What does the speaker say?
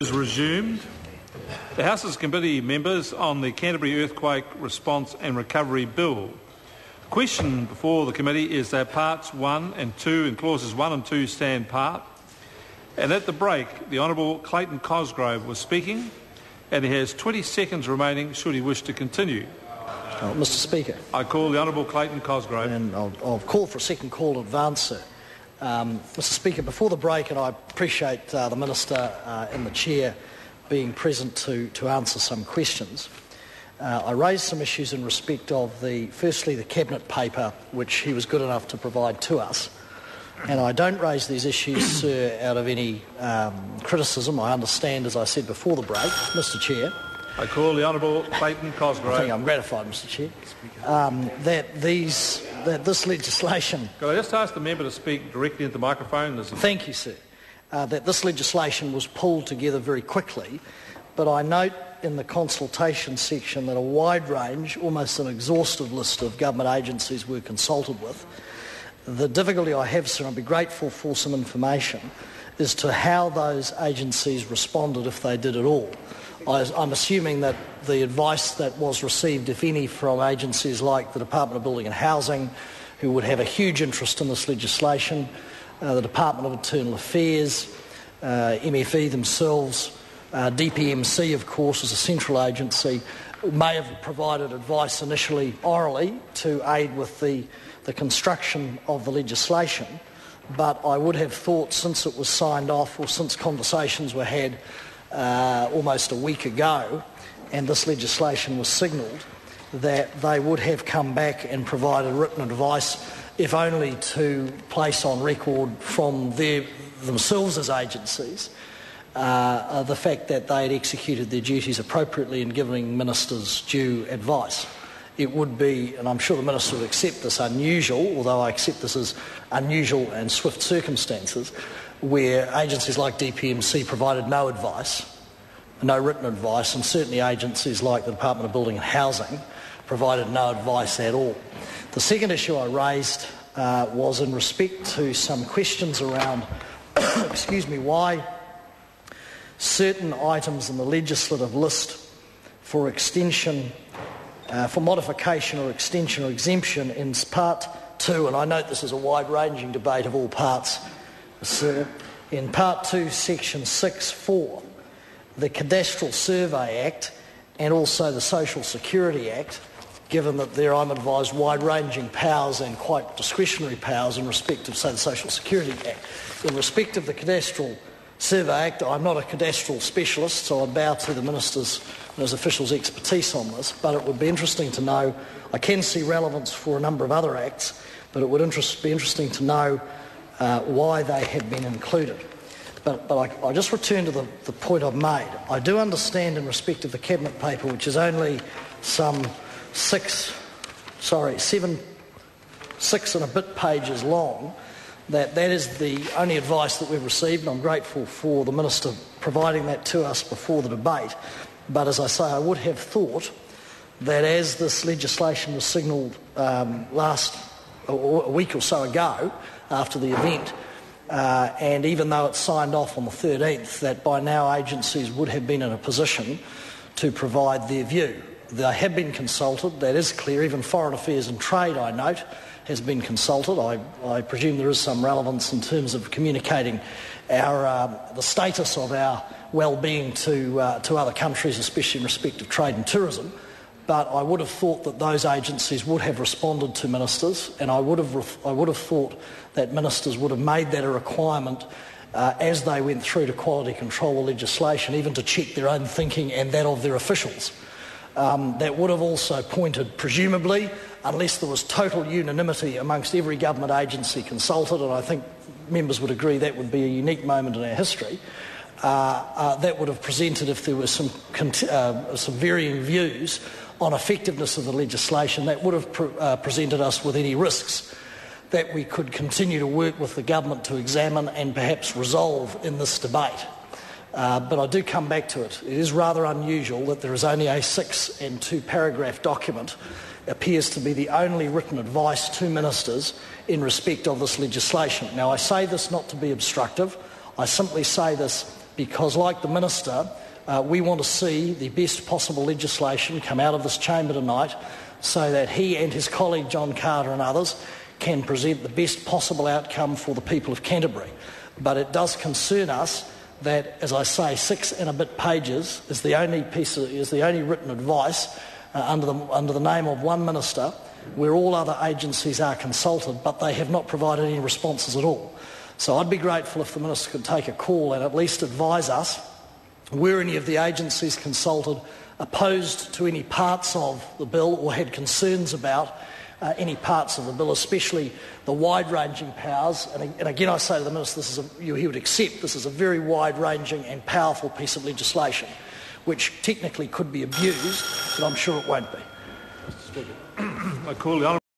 Is resumed. The House's committee members on the Canterbury Earthquake Response and Recovery Bill. The question before the committee is that parts 1 and 2 and clauses 1 and 2 stand part. And at the break, the Honourable Clayton Cosgrove was speaking, and he has 20 seconds remaining should he wish to continue. Mr. Speaker. I call the Honourable Clayton Cosgrove. And I'll call for a second call in advance, sir. Mr. Speaker, before the break, and I appreciate the Minister and the Chair being present to answer some questions, I raised some issues in respect of firstly the Cabinet paper which he was good enough to provide to us. And I don't raise these issues, sir, out of any criticism. I understand, as I said before the break, Mr. Chair. I call the Honourable Clayton Cosgrove. I think I'm gratified, Mr. Chair, that this legislation... Could I just ask the member to speak directly into the microphone? Thank you, sir. That this legislation was pulled together very quickly, but I note in the consultation section that a wide range, almost an exhaustive list of government agencies were consulted with. The difficulty I have, sir, and I'd be grateful for some information, is to how those agencies responded, if they did at all. I'm assuming that the advice that was received, if any, from agencies like the Department of Building and Housing, who would have a huge interest in this legislation, the Department of Internal Affairs, MFE themselves, DPMC, of course, as a central agency, may have provided advice initially orally to aid with the construction of the legislation. But I would have thought, since it was signed off or since conversations were had almost a week ago and this legislation was signalled, that they would have come back and provided written advice, if only to place on record from themselves as agencies the fact that they had executed their duties appropriately in giving ministers due advice. It would be, and I'm sure the Minister would accept this, unusual, although I accept this as unusual and swift circumstances, where agencies like DPMC provided no advice, no written advice, and certainly agencies like the Department of Building and Housing provided no advice at all. The second issue I raised was in respect to some questions around why certain items in the legislative list for extension, for modification or extension or exemption in Part 2, and I note this is a wide-ranging debate of all parts, sir, in Part 2, Section 6.4, the Cadastral Survey Act and also the Social Security Act, given that there, I'm advised, wide-ranging powers and quite discretionary powers in respect of, say, the Social Security Act. In respect of the Cadastral Survey Act, I'm not a cadastral specialist, so I bow to the Minister's and his officials' expertise on this, but it would be interesting to know. I can see relevance for a number of other acts, but it would be interesting to know why they had been included. But I just return to the point I've made. I do understand in respect of the Cabinet paper, which is only some six and a bit pages long, that is the only advice that we've received, and I'm grateful for the Minister providing that to us before the debate. But as I say, I would have thought that as this legislation was signalled a week or so ago after the event, and even though it's signed off on the 13th, that by now agencies would have been in a position to provide their view. They have been consulted, that is clear. Even Foreign Affairs and Trade, I note, has been consulted. I presume there is some relevance in terms of communicating the status of our well-being to other countries, especially in respect of trade and tourism. But I would have thought that those agencies would have responded to ministers, and I would have thought that ministers would have made that a requirement as they went through to quality control legislation, even to check their own thinking and that of their officials. That would have also pointed, presumably, unless there was total unanimity amongst every government agency consulted, and I think members would agree that would be a unique moment in our history, that would have presented, if there were some varying views on effectiveness of the legislation, that would have presented us with any risks that we could continue to work with the government to examine and perhaps resolve in this debate. But I do come back to it. It is rather unusual that there is only a 6 and 2 paragraph document. It appears to be the only written advice to ministers in respect of this legislation. Now, I say this not to be obstructive. I simply say this because, like the Minister, we want to see the best possible legislation come out of this chamber tonight so that he and his colleague John Carter and others can present the best possible outcome for the people of Canterbury. But it does concern us that, as I say, 6 and a bit pages is the only written advice under the name of one Minister, where all other agencies are consulted, but they have not provided any responses at all. So I'd be grateful if the Minister could take a call and at least advise us were any of the agencies consulted opposed to any parts of the bill or had concerns about any parts of the bill, especially the wide-ranging powers. And again, I say to the Minister, he would accept this is a very wide-ranging and powerful piece of legislation, which technically could be abused, but I'm sure it won't be. I call the